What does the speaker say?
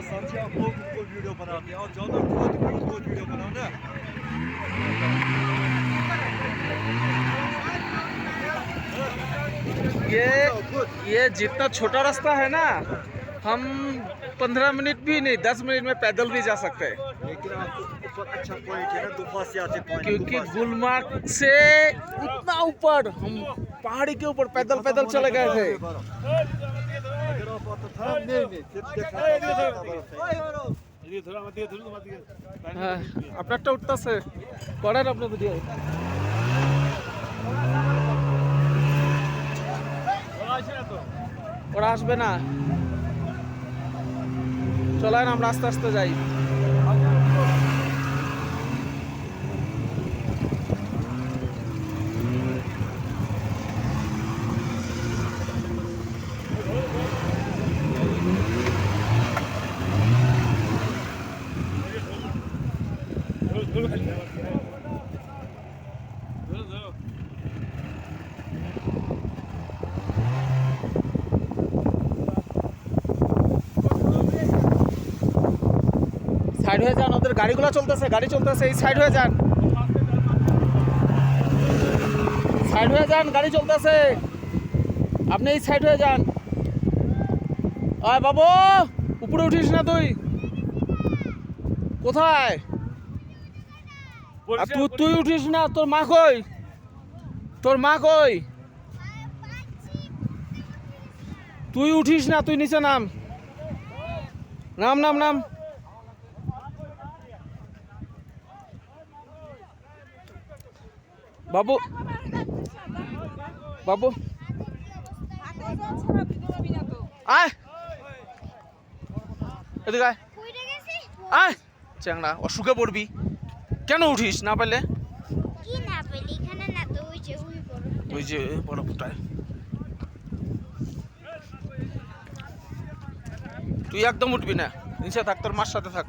सच्ची आप लोग उनको वीडियो बनाते हैं और ज्यादा खुद भी उनको वीडियो बनाना ये जितना छोटा रास्ता है ना, हम 15 मिनट भी नहीं 10 मिनट में पैदल भी जा सकते हैं। लेकिन आपको ऊपर अच्छा पॉइंट है ना, गुफा से आते पॉइंट, क्योंकि गुलमर्ग से उतना ऊपर हम पहाड़ी के ऊपर पैदल पैदल चले गए थे। अगर आप आता था नहीं फिर देखा আপনারটা উঠতেছে করেন আপনার ভিডিও। ওরা আসবে না, চলেন আমরা আস্তে আস্তে যাই। সাইড হয়ে যান, ওদের গাড়িগুলো চলতেছে, গাড়ি চলতেছে, এই সাইড হয়ে যান, সাইড হয়ে যান, গাড়ি চলতেছে, আপনি এই সাইড হয়ে যান। আয় বাবু, উপরে উঠিস না তুই, কোথায়? তুই উঠিস না, তোর মা কই? তোর মা কই? তুই উঠিস না, তুই নিচে নাম, নাম নাম নাম। বাবু বাবু আয় এদিকে আয়, আয় চ্যাংড়া, অসুখে পড়বি। কেন উঠিস না পেলে? ওই যে বড় ফুটায়, তুই একদম উঠবি না, নিচে থাক, তোর মার সাথে থাক।